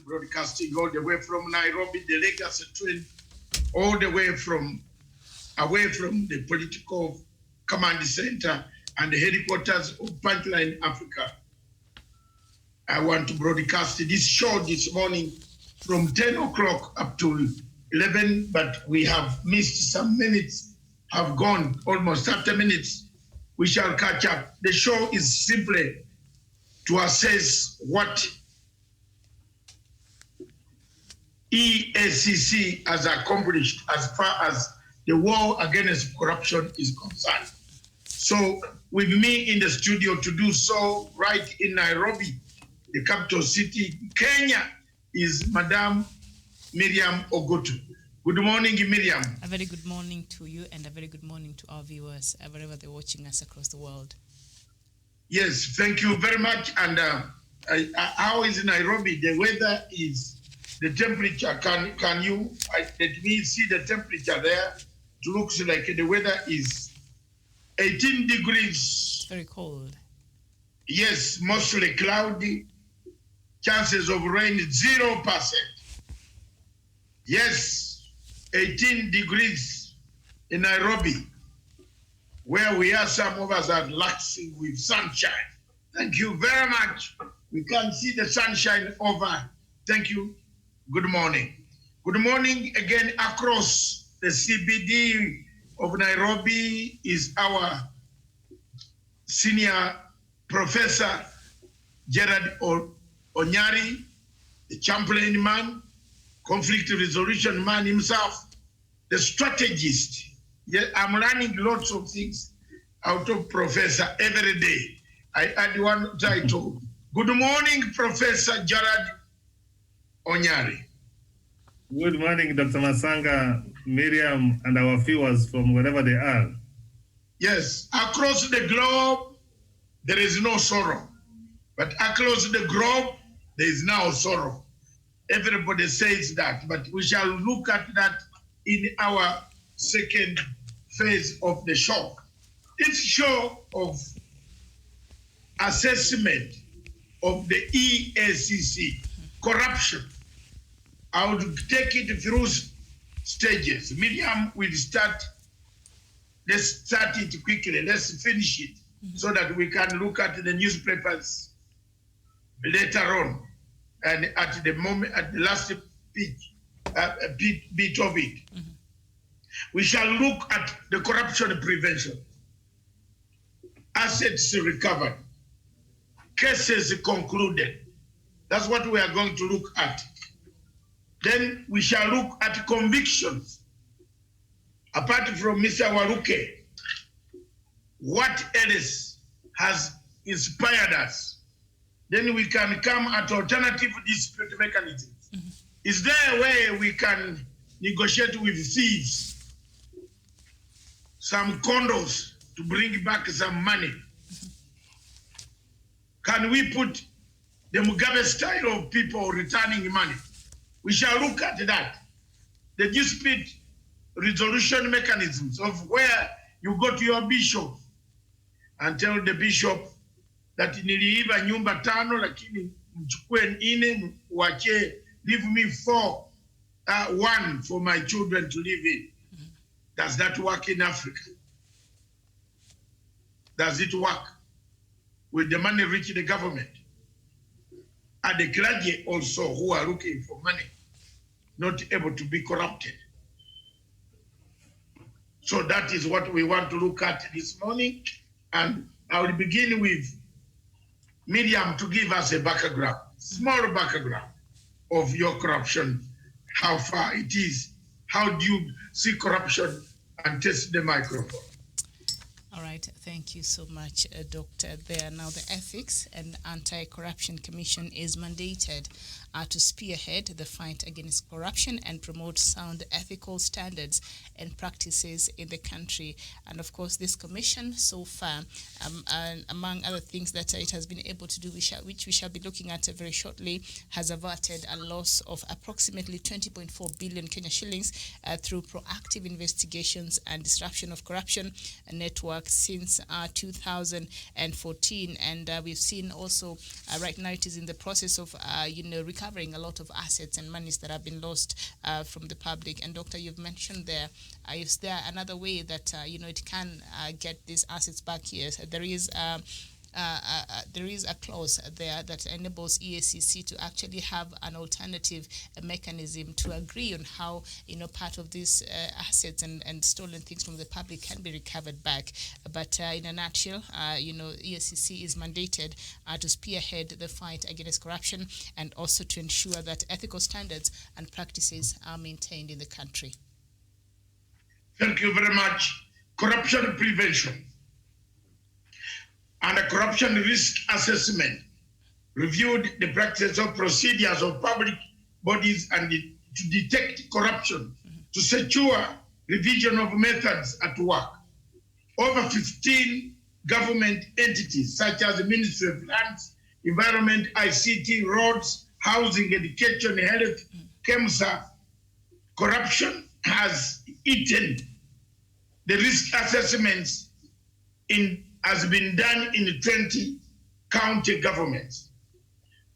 Broadcasting all the way from Nairobi, the legacy train, all the way from away from the political command center and the headquarters of Punchline Africa. I want to broadcast this show this morning from 10 o'clock up to 11, but we have missed some minutes, have gone almost 30 minutes. We shall catch up. The show is simply to assess what EACC has accomplished as far as the war against corruption is concerned. So with me in the studio to do so right in Nairobi, the capital city, Kenya, is Madam Miriam Ogotu. Good morning, Miriam. A very good morning to you and a very good morning to our viewers, wherever they're watching us across the world. Yes, thank you very much. And how is Nairobi? The weather is, the temperature, can you, let me see the temperature there. It looks like the weather is 18 degrees. Very cold. Yes, mostly cloudy. Chances of rain 0%. Yes, 18 degrees in Nairobi, where we are, some of us are relaxing with sunshine. Thank you very much. We can see the sunshine over. Thank you. Good morning. Good morning again across the CBD of Nairobi is our senior professor, Gerard Onyari, the champion man, conflict resolution man himself, the strategist. Yeah, I'm learning lots of things out of Professor every day. I add one title. Good morning, Professor Gerard Onyari. Good morning, Dr. Masanga, Miriam, and our viewers from wherever they are. Yes, across the globe, there is no sorrow. But across the globe, there is now sorrow. Everybody says that, but we shall look at that in our second phase of the show. This show of assessment of the EACC, corruption, I would take it through stages. Miriam will start. Let's start it quickly. Let's finish it so that we can look at the newspapers later on. And at the moment, at the last bit of it, we shall look at the corruption prevention, assets recovered, cases concluded. That's what we are going to look at. Then we shall look at convictions. Apart from Mr. Waruke, what else has inspired us? Then we can come at alternative dispute mechanisms. Is there a way we can negotiate with thieves, some condos to bring back some money? Can we put the Mugabe style of people returning money? We shall look at that. The dispute resolution mechanisms of where you go to your bishop and tell the bishop that niliiba nyumba tano lakini mchukue nne wache, leave me one for my children to live in. Does that work in Africa? Does it work? Will the money reach the government? Are the clergy also who are looking for money not able to be corrupted? So that is what we want to look at this morning. And I will begin with Miriam to give us a background, small background of your corruption, how far it is, how do you see corruption, and test the microphone. All right, thank you so much, Doctor. There now the Ethics and Anti-Corruption Commission is mandated to spearhead the fight against corruption and promote sound ethical standards and practices in the country. And of course, this commission so far, among other things that it has been able to do, which we shall be looking at very shortly, has averted a loss of approximately 20.4 billion Kenya shillings through proactive investigations and disruption of corruption networks since 2014. And we've seen also right now it is in the process of, recovering a lot of assets and monies that have been lost from the public. And Doctor, you've mentioned there, is there another way that it can get these assets back? Yes, there is a clause there that enables EACC to actually have an alternative mechanism to agree on how part of these assets and stolen things from the public can be recovered back. But in a nutshell, EACC is mandated to spearhead the fight against corruption and also to ensure that ethical standards and practices are maintained in the country. Thank you very much. Corruption prevention and a corruption risk assessment reviewed the practice of procedures of public bodies and to detect corruption, to secure revision of methods at work. Over 15 government entities, such as the Ministry of Lands, Environment, ICT, Roads, Housing, Education, Health, KEMSA, corruption has eaten the risk assessments has been done in 20 county governments.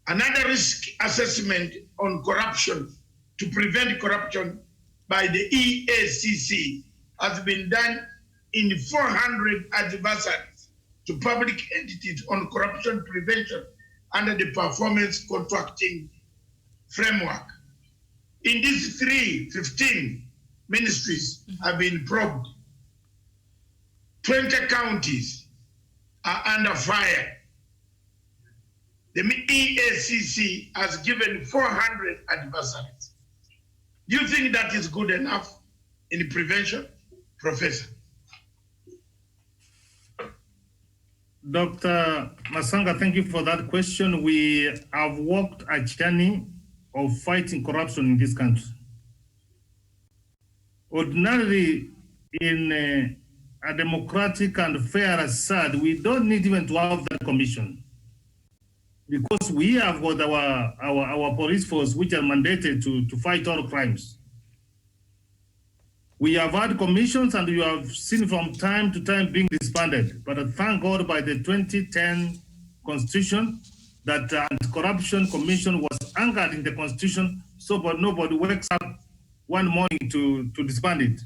Another risk assessment on corruption to prevent corruption by the EACC has been done in 400 advisories to public entities on corruption prevention under the performance contracting framework. In these 15 ministries have been probed. 20 counties are under fire. The EACC has given 400 advisories. Do you think that is good enough in prevention, Professor? Dr. Masanga, thank you for that question. We have walked a journey of fighting corruption in this country. Ordinarily, in a democratic and fair side, we don't need even to have that commission, because we have got our police force, which are mandated to fight all crimes. We have had commissions, and you have seen from time to time being disbanded. But thank God, by the 2010 Constitution, that Anti-Corruption Commission was anchored in the Constitution, so but nobody wakes up one morning to disband it.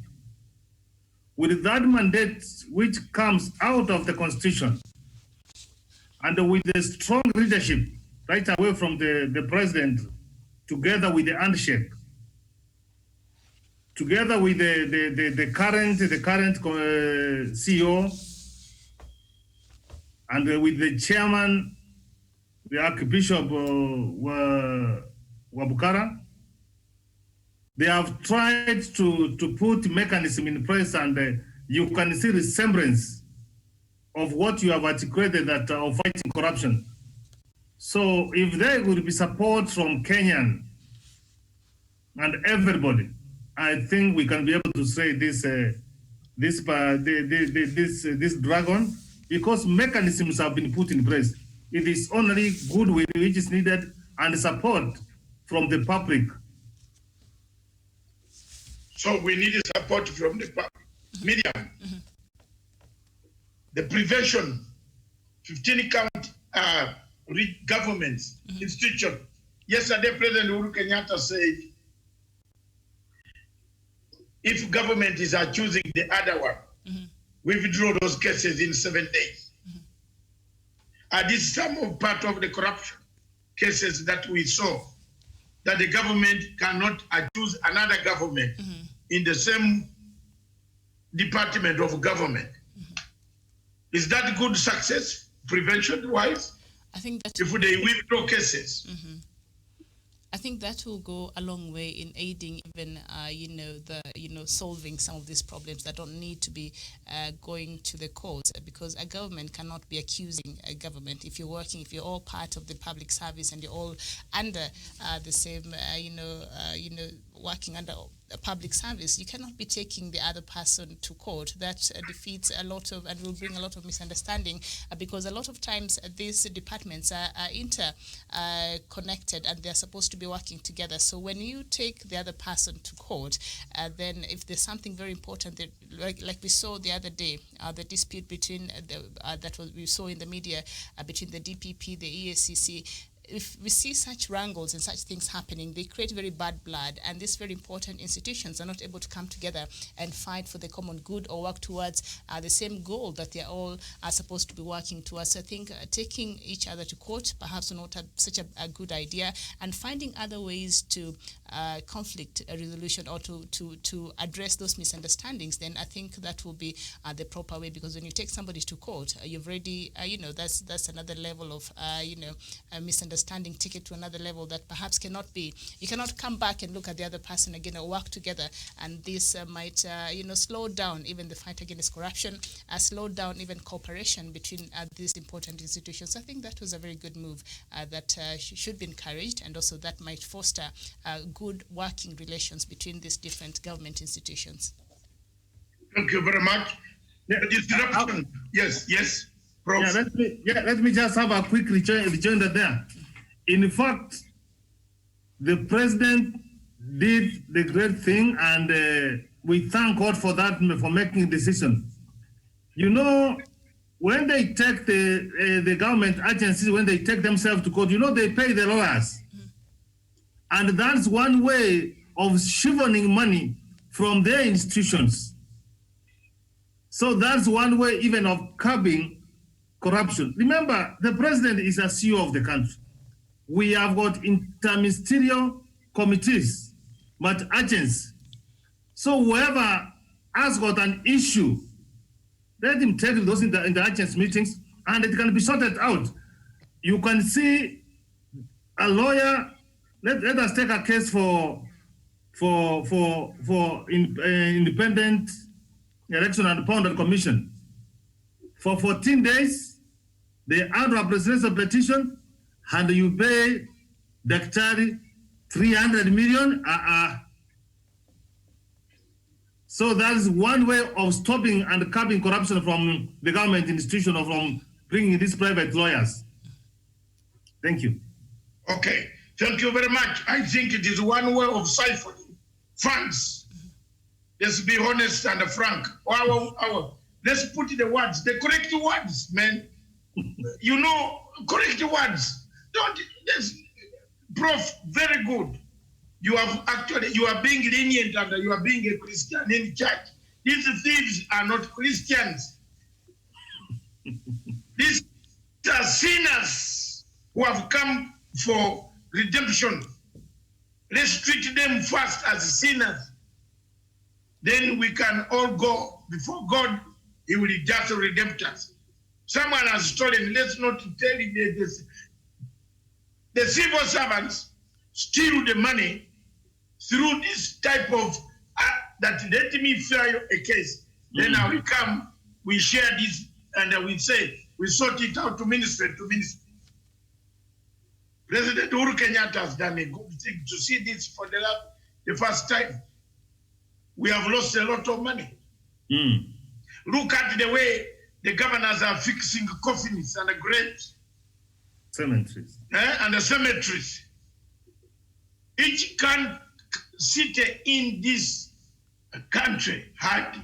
With that mandate which comes out of the Constitution, and with the strong leadership right away from the president, together with the handshake, together with the current CEO, and with the chairman, the Archbishop Wabukara, they have tried to put mechanism in place, and you can see resemblance of what you have articulated, that of fighting corruption. So if there would be support from Kenyan and everybody, I think we can be able to say this dragon, because mechanisms have been put in place. It is only goodwill which is needed and support from the public. So we need support from the public. Miriam, the prevention, 15 county governments, institutions. Yesterday, President Uhuru Kenyatta said, if government is choosing the other one, we withdraw those cases in 7 days. This is some part of the corruption cases that we saw, that the government cannot choose another government in the same department of government. Is that good success, prevention-wise? I think that if they withdraw cases. I think that will go a long way in aiding even, solving some of these problems that don't need to be going to the courts, because a government cannot be accusing a government. If you're all part of the public service and you're all under the same, working under a public service, you cannot be taking the other person to court. That defeats a lot of, and will bring a lot of misunderstanding, because a lot of times these departments are interconnected and they're supposed to be working together. So when you take the other person to court, then if there's something very important, that, like we saw the other day, the dispute between we saw in the media between the DPP, the EACC, if we see such wrangles and such things happening, they create very bad blood, and these very important institutions are not able to come together and fight for the common good or work towards the same goal that they all are supposed to be working towards. So I think taking each other to court perhaps not such a good idea, and finding other ways to conflict resolution or to address those misunderstandings, then I think that will be the proper way, because when you take somebody to court, you've already, that's another level of, misunderstanding, take it to another level that perhaps cannot be, you cannot come back and look at the other person again or work together, and this might, slow down even the fight against corruption, slow down even cooperation between these important institutions. I think that was a very good move that should be encouraged, and also that might foster good working relations between these different government institutions. Thank you very much. Disruption. Yes. Prof. Let me just have a quick rejoinder there. In fact, the president did the great thing, and we thank God for that, for making a decision. When they take the government agencies, when they take themselves to court, they pay the lawyers. And that's one way of shivering money from their institutions. So that's one way even of curbing corruption. Remember, the president is a CEO of the country. We have got interministerial committees, but agents. So whoever has got an issue, let him take those in the agents meetings, and it can be sorted out. You can see a lawyer. Let us take a case for independent election and appointed commission. For 14 days, they add a presidential petition, and you pay Daktari 300 million. So that is one way of stopping and curbing corruption from the government institution, or from bringing these private lawyers. Thank you. Okay, thank you very much. I think it is one way of siphoning funds. Let's be honest and frank. Let's put the words, the correct words, man. Correct words. Prof, very good. You are being lenient, and you are being a Christian in church. These thieves are not Christians. These are sinners who have come for redemption. Let's treat them first as sinners. Then we can all go before God. He will just redeem us. Someone has stolen. Let's not tell it. The civil servants steal the money through this type of that let me file a case. Then I will come, we share this, and we say, we sort it out to ministry to ministry. President Uhuru Kenyatta has done a good thing to see this for the first time. We have lost a lot of money. Look at the way the governors are fixing coffins and graves. Cemeteries. And the cemeteries. Each city in this country had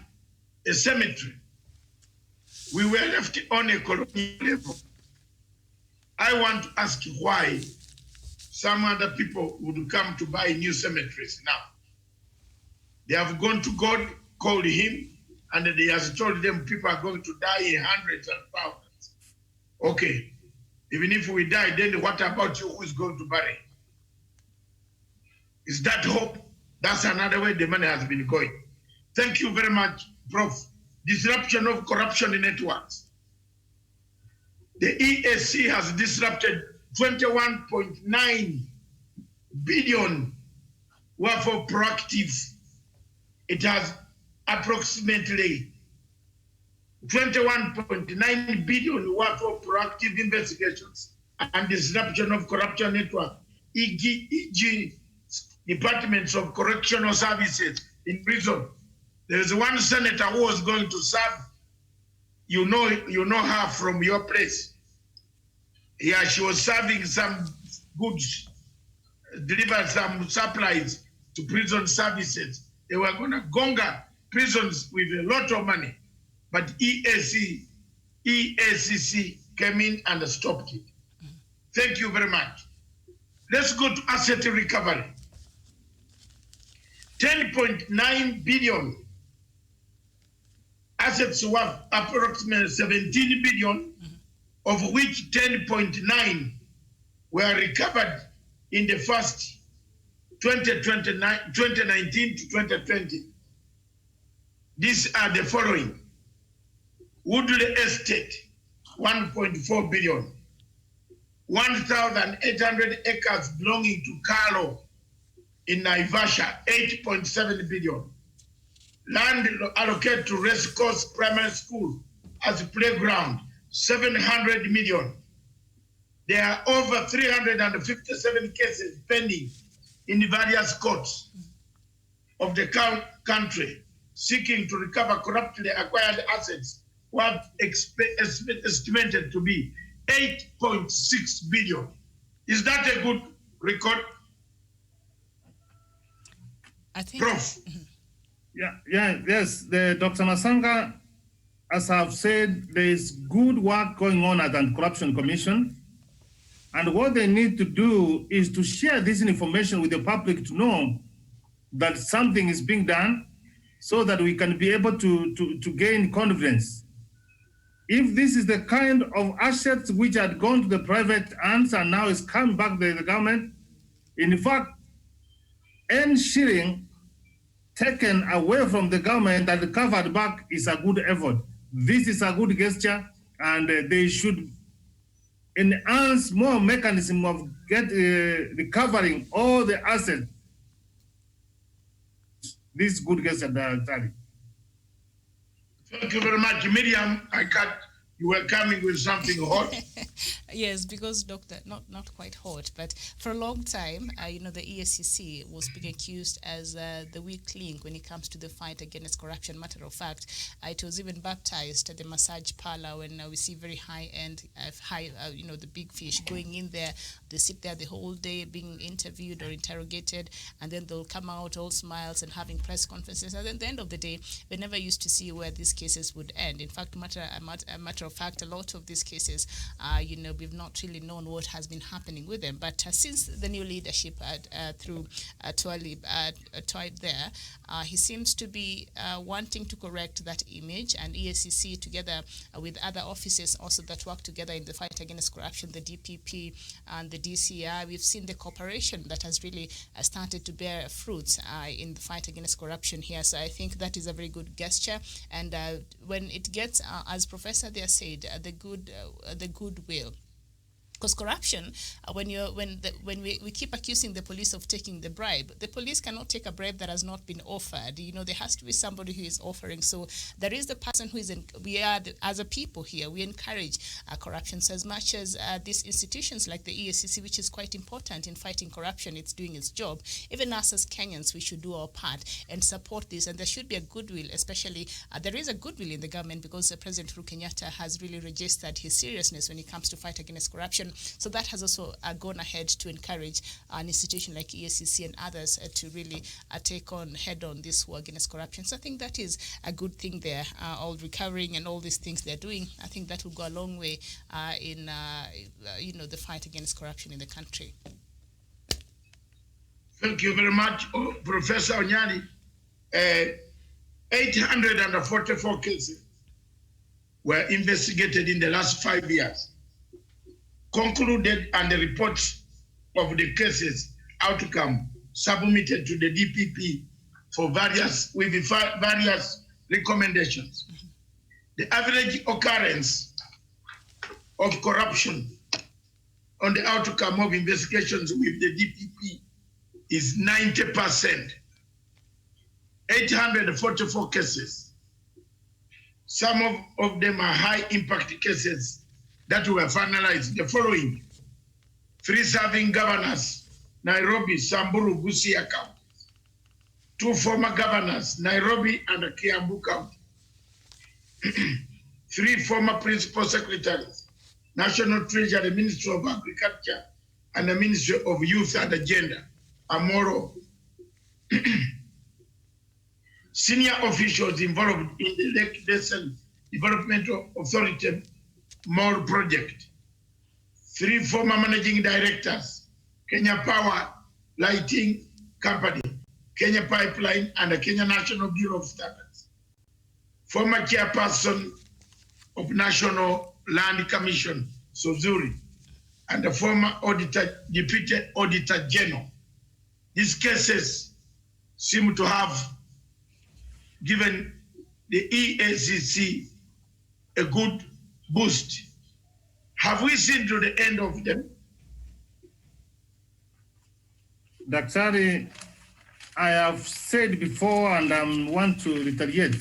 a cemetery. We were left on a colonial level. I want to ask why some other people would come to buy new cemeteries now. They have gone to God, called him, and he has told them people are going to die in hundreds and thousands. Okay, even if we die, then what about you? Who is going to bury? Is that hope? That's another way the money has been going. Thank you very much, Prof. Disruption of corruption networks. The EACC has disrupted 21.9 billion worth of proactive. It has approximately 21.9 billion worth of proactive investigations and disruption of corruption network, e.g. departments of correctional services in prison. There is one senator who was going to serve. You know her from your place. Yeah, she was serving some goods, delivered some supplies to prison services. They were going to gonga prisons with a lot of money, but EACC came in and stopped it. Thank you very much. Let's go to asset recovery. 10.9 billion. Assets worth approximately 17 billion, of which 10.9 were recovered in the first 2019 to 2020. These are the following. Woodley Estate, 1.4 billion. 1,800 acres belonging to Carlo in Naivasha, 8.7 billion. Land allocated to Race Course Primary School as a playground, 700 million. There are over 357 cases pending in various courts of the country seeking to recover corruptly acquired assets worth estimated to be 8.6 billion. Is that a good record? I think. Prof. Yes. Dr. Masanga, as I've said, there is good work going on at the Anti-Corruption Commission. And what they need to do is to share this information with the public to know that something is being done so that we can be able to gain confidence. If this is the kind of assets which had gone to the private hands and now is coming back to the government, in fact, any shilling taken away from the government and recovered back is a good effort. This is a good gesture, and they should enhance more mechanism of recovering all the assets. This good gesture, Tali. Thank you very much, Miriam. You were coming with something hot. Yes, because Doctor, not quite hot, but for a long time, the EACC was being accused as the weak link when it comes to the fight against corruption. Matter of fact, it was even baptized at the massage parlor when we see very high-end, the big fish going in there. They sit there the whole day being interviewed or interrogated, and then they'll come out all smiles and having press conferences. And then at the end of the day, we never used to see where these cases would end. In fact, matter of fact, a lot of these cases, we've not really known what has been happening with them. But since the new leadership through Twalib there, he seems to be wanting to correct that image, and EACC together with other offices also that work together in the fight against corruption, the DPP and the DCI, we've seen the cooperation that has really started to bear fruits in the fight against corruption here. So I think that is a very good gesture, and when it gets, as Professor there said, the goodwill. Because corruption, when we keep accusing the police of taking the bribe, the police cannot take a bribe that has not been offered. There has to be somebody who is offering. So there is the person who is as a people here, we encourage corruption. So as much as these institutions like the EACC, which is quite important in fighting corruption, it's doing its job. Even us as Kenyans, we should do our part and support this. And there should be a goodwill, especially there is a goodwill in the government because President Uhuru Kenyatta has really registered his seriousness when it comes to fight against corruption. So that has also gone ahead to encourage an institution like EACC and others to really take on head-on this war against corruption. So I think that is a good thing there, all recovering and all these things they're doing. I think that will go a long way in the fight against corruption in the country. Thank you very much, Professor Onyali. 844 cases were investigated in the last 5 years. Concluded, and the reports of the cases outcome submitted to the DPP for various recommendations. The average occurrence of corruption on the outcome of investigations with the DPP is 90%. 844 cases. Some of them are high impact cases that were finalized. The following: 3 serving governors, Nairobi, Samburu, Busia counties; 2 former governors, Nairobi and Kiambu County; 3 former principal secretaries, National Treasury, Ministry of Agriculture, and the Ministry of Youth and Agenda, Amoro; senior officials involved in the Lake Basin Development Authority More project; 3 former managing directors, Kenya Power Lighting Company, Kenya Pipeline, and the Kenya National Bureau of Standards. Former chairperson of National Land Commission, Sozuri, and the former auditor, deputy auditor general. These cases seem to have given the EACC a good boost. Have we seen to the end of them? Daktari, I have said before and I want to reiterate